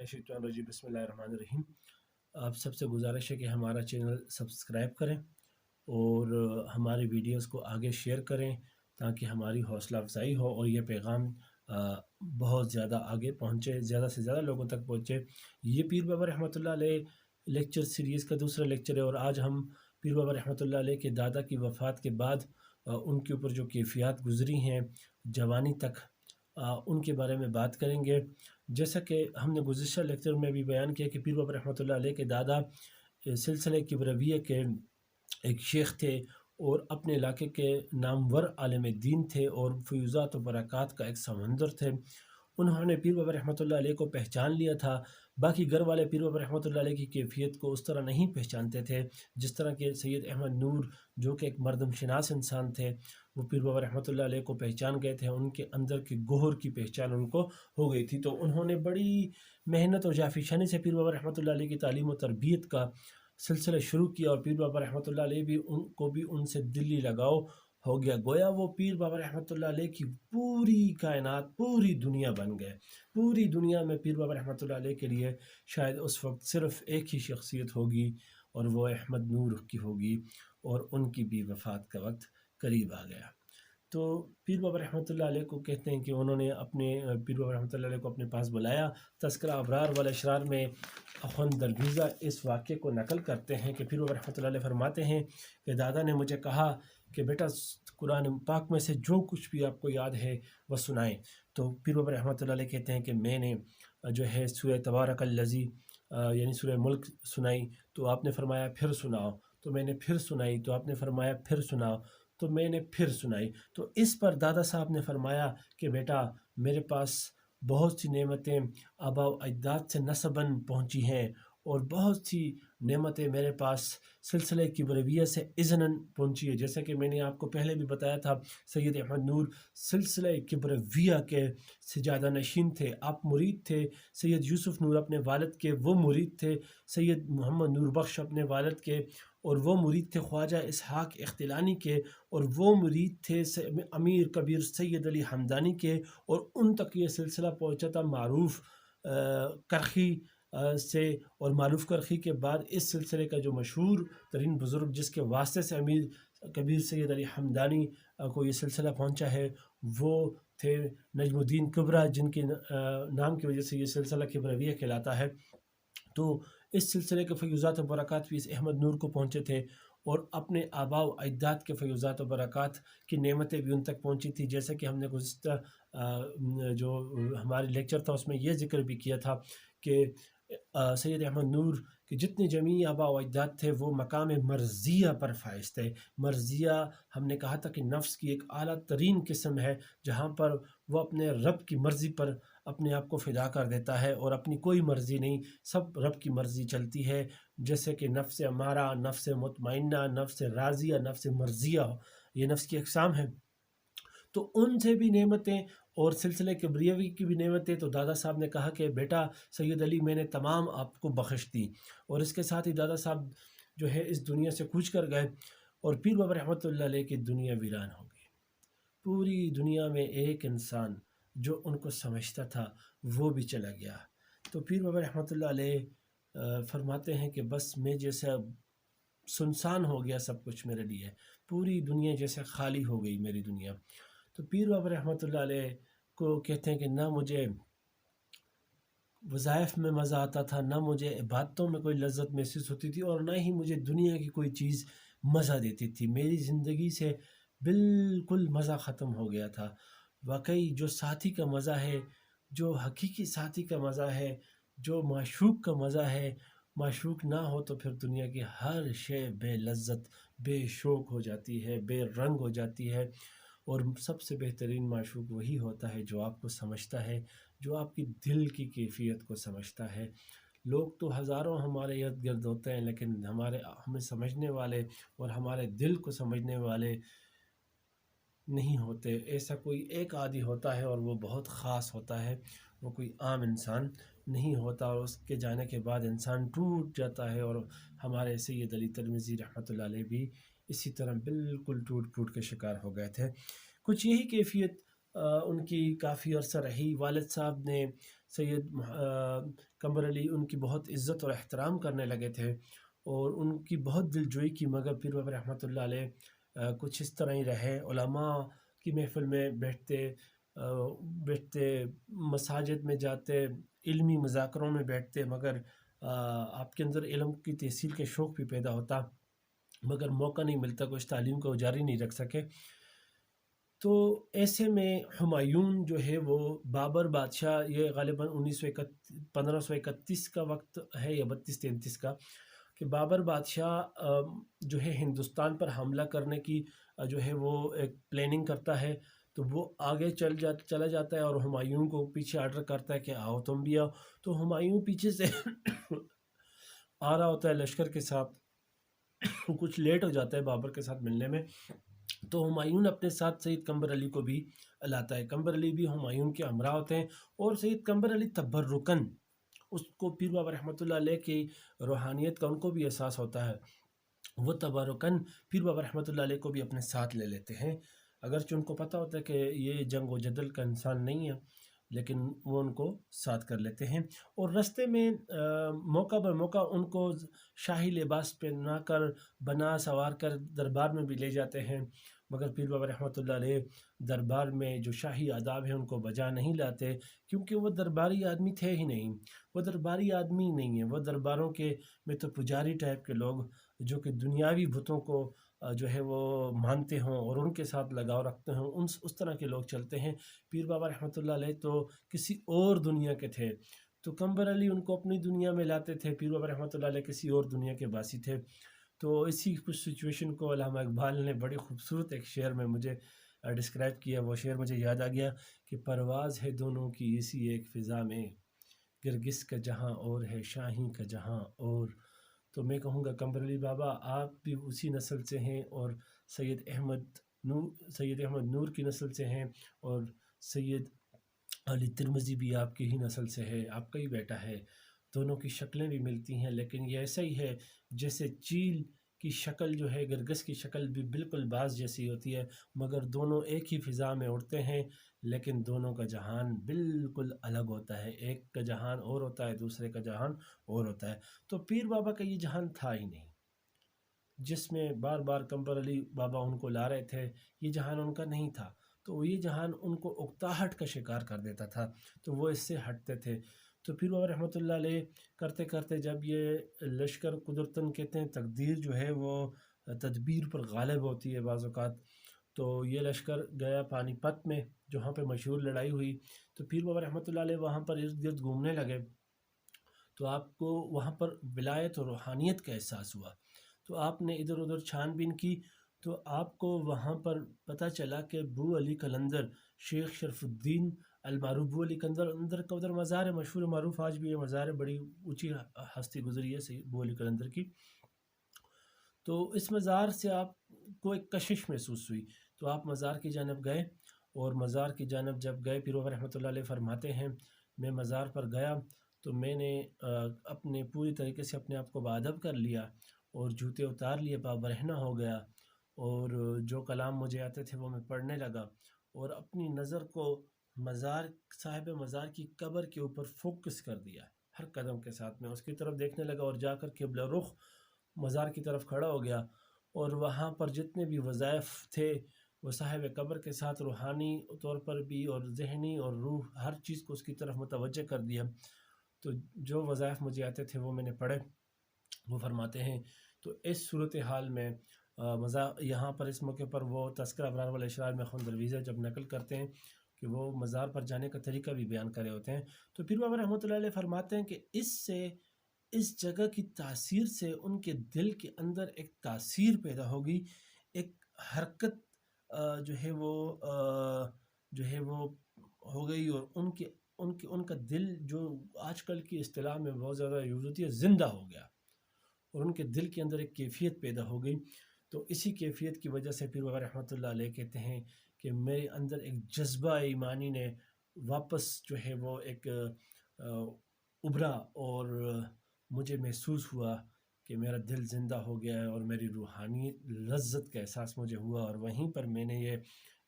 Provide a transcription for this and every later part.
मिनश्शैतानिर्रजीम बिस्मिल्लाहिर्रहमानिर्रहीम। आप सबसे गुजारिश है कि हमारा चैनल सब्सक्राइब करें और हमारी वीडियोस को आगे शेयर करें ताकि हमारी हौसला अफजाई हो और ये पैगाम बहुत ज़्यादा आगे पहुँचे, ज़्यादा से ज़्यादा लोगों तक पहुँचे। ये पीर बाबा रहमतुल्लाह अलैह लेक्चर सीरीज़ का दूसरा लेक्चर है और आज हम पीर बाबा रहमतुल्लाह अलैह के दादा की वफ़ात के बाद उनके ऊपर जो कैफ़ियत गुज़री हैं जवानी तक, उनके बारे में बात करेंगे। जैसा कि हमने गुज़िश्ता लेक्चर में भी बयान किया कि पीर बाबा रहमतुल्लाह अलैह के दादा सिलसिले किबरविया के एक शेख थे और अपने इलाके के नामवर आलिम दीन थे और फ़यूज़ात व बरक़ात का एक समंदर थे। उन्होंने पीर बाबा रहमतुल्लाह अलैह को पहचान लिया था। बाकी घर वाले पीर बाबा रहमतुल्लाह अलैह की कैफ़ियत को उस तरह नहीं पहचानते थे जिस तरह के सैयद अहमद नूर, जो कि एक मर्दम शनास इंसान थे, वो पीर बाबा रहमतुल्लाह अलैह को पहचान गए थे। उनके अंदर के गोहर की पहचान उनको हो गई थी। तो उन्होंने बड़ी मेहनत और जाफिशानी से पीर बाबा रहमतुल्लाह अलैह की तालीम और तरबियत का सिलसिला शुरू किया और पीर बाबा रहमतुल्लाह अलैह भी उनको भी उनसे दिली लगाव हो गया। गोया वो पीर बाबा रहमतुल्लाह अलैह की पूरी कायनात, पूरी दुनिया बन गए। पूरी दुनिया में पीर बाबा रहमतुल्लाह अलैह के लिए शायद उस वक्त सिर्फ़ एक ही शख्सियत होगी और वो अहमद नूर की होगी और उनकी भी वफ़ात का वक्त करीब आ गया। तो पीर बाबा रहमतुल्लाह अलैह को कहते हैं कि उन्होंने अपने पीर बाबा रहमतुल्लाह अलैह को अपने पास बुलाया। तज़किरा अबरार वाल अशरार में अख़ुंद दरवीज़ा इस वाक़े को नकल करते हैं कि पीर बाबा रहमतुल्लाह अलैह फरमाते हैं कि दादा ने मुझे कहा कि बेटा कुरान पाक में से जो कुछ भी आपको याद है वह सुनाएं। तो पीर बाबा रहमतुल्लाह अलैह कहते हैं कि मैंने जो है सूरह तबारकल्लज़ी यानी सूरह मुल्क सुनाई, तो आपने फरमाया फिर सुनाओ। तो मैंने फिर सुनाई, तो आपने फरमाया फिर सुनाओ। तो मैंने फिर सुनाई। तो इस पर दादा साहब ने फरमाया कि बेटा मेरे पास बहुत सी नेमतें आबा व अजदाद से नसबन पहुँची हैं और बहुत सी नेमतें मेरे पास सिलसिले किबरविया से इज़्नन पहुँची है। जैसा कि मैंने आपको पहले भी बताया था, सैयद अहमद नूर सिलसिले किबरविया के सजादा नशीन थे, आप मुरीद थे। सैयद यूसुफ नूर अपने वालिद के वो मुरीद थे, सैयद मोहम्मद नूर बख्श अपने वालिद के और वो मुरीद थे ख्वाजा इसहाक इख्तिलानी के और वो मुरीद थे अमीर कबीर सैयद अली हमदानी के और उन तक ये सिलसिला पहुँचा था मारूफ़ करखी से। और मारूफ़ करखी के बाद इस सिलसिले का जो मशहूर तरीन बुज़ुर्ग जिसके वास्ते से अमीर कबीर सैयद अली हमदानी को ये सिलसिला पहुँचा है वो थे नजमुद्दीन कुबरा, जिनके नाम की वजह से ये सिलसिला किबरविया कहलाता है। तो इस सिलसिले के फ़यूज़ात व बरक़ात भी इस अहमद नूर को पहुँचे थे और अपने आबा व अजदाद के फ़यूज़ात व बरक़ात की नेमतें भी उन तक पहुँची थी। जैसे कि हमने गुज़िश्ता जो हमारे लेक्चर था उसमें यह ज़िक्र भी किया था कि सैयद अहमद नूर के जितने जमी आबा व अजदाद थे वो मकाम मर्ज़िया पर फ़ाइज़ थे। मर्ज़िया हमने कहा था कि नफ्स की एक आला तरीन किस्म है जहाँ पर वो अपने रब की मर्ज़ी पर अपने आप को फ़िदा कर देता है और अपनी कोई मर्ज़ी नहीं, सब रब की मर्ज़ी चलती है। जैसे कि नफ्स अमारा, नफ्स मुतमइन्ना, नफ्स राज़िया, नफ्स मर्ज़िया, ये नफ्स की अक़साम है। तो उनसे भी नेमतें और सिलसिले किबरियावी की भी नेमतें। तो दादा साहब ने कहा कि बेटा सैयद अली मैंने तमाम आपको बख्श दी। और इसके साथ ही दादा साहब जो है इस दुनिया से कूच कर गए और पीर बाबा रहमतुल्लाह अलैह की दुनिया वीरान हो गई। पूरी दुनिया में एक इंसान जो उनको समझता था वो भी चला गया। तो पीर बाबा रहमतुल्लाह अलैह फरमाते हैं कि बस मैं जैसा सुनसान हो गया सब कुछ मेरे लिए, पूरी दुनिया जैसे खाली हो गई मेरी दुनिया। तो पीर बाबा रहमतुल्लाह अलैह को कहते हैं कि ना मुझे वज़ाइफ में मज़ा आता था, ना मुझे इबादतों में कोई लज्जत महसूस होती थी और ना ही मुझे दुनिया की कोई चीज़ मज़ा देती थी। मेरी ज़िंदगी से बिल्कुल मज़ा ख़त्म हो गया था। वाकई जो साथी का मज़ा है, जो हकीकी साथी का मज़ा है, जो माशूक़ का मज़ा है, माशूक़ ना हो तो फिर दुनिया की हर शे बेलज़्ज़त बेशौक़ हो जाती है, बेरंग हो जाती है। और सबसे बेहतरीन माशूक़ वही होता है जो आपको समझता है, जो आपकी दिल की कैफ़ियत को समझता है। लोग तो हज़ारों हमारे इर्द गिर्द होते हैं लेकिन हमें समझने वाले और हमारे दिल को समझने वाले नहीं होते। ऐसा कोई एक आदि होता है और वो बहुत ख़ास होता है, वो कोई आम इंसान नहीं होता और उसके जाने के बाद इंसान टूट जाता है। और हमारे सैयद अली तिरमिज़ी रहमतुल्लाह अलैह भी इसी तरह बिल्कुल टूट-फूट के शिकार हो गए थे। कुछ यही कैफ़ियत उनकी काफ़ी अरसा रही। वालिद साहब ने سید قمر علی ان کی بہت عزت اور احترام کرنے لگے تھے اور ان کی بہت دلجوئی کی، مگر پیر بابا رحمۃ اللہ علیہ کچھ اس طرح ہی رہے۔ علماء کی محفل میں بیٹھتے، مساجد میں جاتے، علمی مذاکروں میں بیٹھتے، مگر آپ کے اندر علم کی تحصیل کے شوق بھی پیدا ہوتا، مگر موقع نہیں ملتا، کچھ تعلیم کو جاری نہیں رکھ سکے۔ تو ایسے میں ہمایون جو ہے وہ بابر بادشاہ، یہ غالباً 1531 کا وقت ہے یا 32-33 کا، کہ بابر بادشاہ جو ہے ہندوستان پر حملہ کرنے کی جو ہے وہ ایک پلاننگ کرتا ہے، تو وہ آگے چلا جاتا ہے اور ہمایوں کو پیچھے آرڈر کرتا ہے کہ آؤ تم بھی آؤ۔ تو ہمایوں پیچھے سے آ رہا ہوتا ہے لشکر کے ساتھ، کچھ لیٹ ہو جاتا ہے بابر کے ساتھ ملنے میں، تو ہمایوں اپنے ساتھ سید قمبر علی کو بھی لاتا ہے۔ قمبر علی بھی ہمایوں کے ہمراہ ہوتے ہیں، اور سید قمبر علی تبرکن، اس کو پیر بابا رحمۃ اللہ علیہ کی روحانیت کا ان کو بھی احساس ہوتا ہے، وہ تبرکن پیر بابا رحمۃ اللہ علیہ کو بھی اپنے ساتھ لے لیتے ہیں، اگرچہ ان کو پتہ ہوتا ہے کہ یہ جنگ و جدل کا انسان نہیں ہے، لیکن وہ ان کو ساتھ کر لیتے ہیں۔ اور رستے میں موقع بر موقع ان کو شاہی لباس پہنا کر، بنا سوار کر دربار میں بھی لے جاتے ہیں، مگر پیر بابا رحمۃ اللہ علیہ دربار میں جو شاہی آداب ہیں ان کو بجا نہیں لاتے، کیونکہ وہ درباری آدمی تھے ہی نہیں، وہ درباری آدمی نہیں ہیں، وہ درباروں کے میں تو پجاری ٹائپ کے لوگ جو کہ دنیاوی بتوں کو جو ہے وہ مانتے ہوں اور ان کے ساتھ لگاؤ رکھتے ہوں، اس طرح کے لوگ چلتے ہیں۔ پیر بابا رحمۃ اللہ علیہ تو کسی اور دنیا کے تھے، تو قمبر علی ان کو اپنی دنیا میں لاتے تھے، پیر بابا رحمۃ اللہ علیہ کسی اور دنیا کے باسی تھے۔ تو اسی کچھ سچویشن کو علامہ اقبال نے بڑی خوبصورت ایک شعر میں مجھے ڈسکرائب کیا، وہ شعر مجھے یاد آ گیا کہ پرواز ہے دونوں کی اسی ایک فضا میں، گرگس کا جہاں اور ہے شاہی کا جہاں اور۔ تو میں کہوں گا قمبر علی بابا آپ بھی اسی نسل سے ہیں، اور سید احمد نور کی نسل سے ہیں، اور سید علی ترمذی بھی آپ کی ہی نسل سے ہے، آپ کا ہی بیٹا ہے۔ دونوں کی شکلیں بھی ملتی ہیں، لیکن یہ ایسا ہی ہے جیسے چیل کی شکل جو ہے، گرگس کی شکل بھی بالکل باز جیسی ہوتی ہے، مگر دونوں ایک ہی فضا میں اڑتے ہیں، لیکن دونوں کا جہان بالکل الگ ہوتا ہے، ایک کا جہان اور ہوتا ہے، دوسرے کا جہان اور ہوتا ہے۔ تو پیر بابا کا یہ جہان تھا ہی نہیں جس میں بار بار قمبر علی بابا ان کو لا رہے تھے، یہ جہان ان کا نہیں تھا، تو یہ جہان ان کو اکتاہٹ کا شکار کر دیتا تھا، تو وہ اس سے ہٹتے تھے۔ تو پیر بابا رحمۃ اللہ علیہ کرتے کرتے جب یہ لشکر قدرتاً کہتے ہیں تقدیر جو ہے وہ تدبیر پر غالب ہوتی ہے بعض اوقات، تو یہ لشکر گیا پانی پت میں جہاں پہ مشہور لڑائی ہوئی، تو پیر بابا رحمۃ اللہ علیہ وہاں پر ارد گرد گھومنے لگے، تو آپ کو وہاں پر ولایت اور روحانیت کا احساس ہوا، تو آپ نے ادھر ادھر چھان بین کی، تو آپ کو وہاں پر پتہ چلا کہ بو علی قلندر، شیخ شرف الدین المعروف بو علی قلندر کا ادھر مزار ہے، مشہور معروف آج بھی یہ مزار ہے، بڑی اونچی ہستی گزری ہے بو علی قلندر کی۔ تو اس مزار سے آپ کو ایک کشش محسوس ہوئی، تو آپ مزار کی جانب گئے، اور مزار کی جانب جب گئے پیر بابا رحمۃ اللہ علیہ فرماتے ہیں میں مزار پر گیا تو میں نے اپنے پوری طریقے سے اپنے آپ کو باادب کر لیا، اور جوتے اتار لیے، پا برہنہ ہو گیا، اور جو کلام مجھے آتے تھے وہ میں پڑھنے لگا، اور اپنی نظر کو صاحب مزار کی قبر کے اوپر فوکس کر دیا، ہر قدم کے ساتھ میں اس کی طرف دیکھنے لگا، اور جا کر قبلہ رخ مزار کی طرف کھڑا ہو گیا، اور وہاں پر جتنے بھی وظائف تھے وہ صاحب قبر کے ساتھ روحانی طور پر بھی اور ذہنی اور روح ہر چیز کو اس کی طرف متوجہ کر دیا۔ تو جو وظائف مجھے آتے تھے وہ میں نے پڑھے۔ وہ فرماتے ہیں تو اس صورتحال میں یہاں پر اس موقع پر وہ تذکرہ ابرار والاشرار میں خون درویزہ جب نقل کرتے ہیں کہ وہ مزار پر جانے کا طریقہ بھی بیان کرے ہوتے ہیں، تو پیر بابا رحمۃ اللہ علیہ فرماتے ہیں کہ اس جگہ کی تاثیر سے ان کے دل کے اندر ایک تاثیر پیدا ہوگی، ایک حرکت جو ہے وہ ہو گئی، اور ان کا دل جو آج کل کی اصطلاح میں بہت زیادہ یوز ہوتی ہے زندہ ہو گیا، اور ان کے دل کے اندر ایک کیفیت پیدا ہو گئی۔ تو اسی کیفیت کی وجہ سے پیر بابا رحمۃ اللہ علیہ کہتے ہیں کہ میرے اندر ایک جذبہ ایمانی نے واپس جو ہے وہ ایک ابھرا، اور مجھے محسوس ہوا کہ میرا دل زندہ ہو گیا ہے، اور میری روحانی لذت کا احساس مجھے ہوا، اور وہیں پر میں نے یہ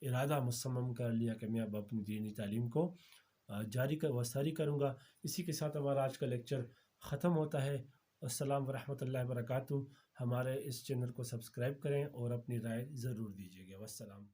ارادہ مصمم کر لیا کہ میں اب اپنی دینی تعلیم کو وساری کروں گا۔ اسی کے ساتھ ہمارا آج کا لیکچر ختم ہوتا ہے۔ السلام ورحمۃ اللہ وبرکاتہ۔ ہمارے اس چینل کو سبسکرائب کریں اور اپنی رائے ضرور دیجیے گا۔ والسلام۔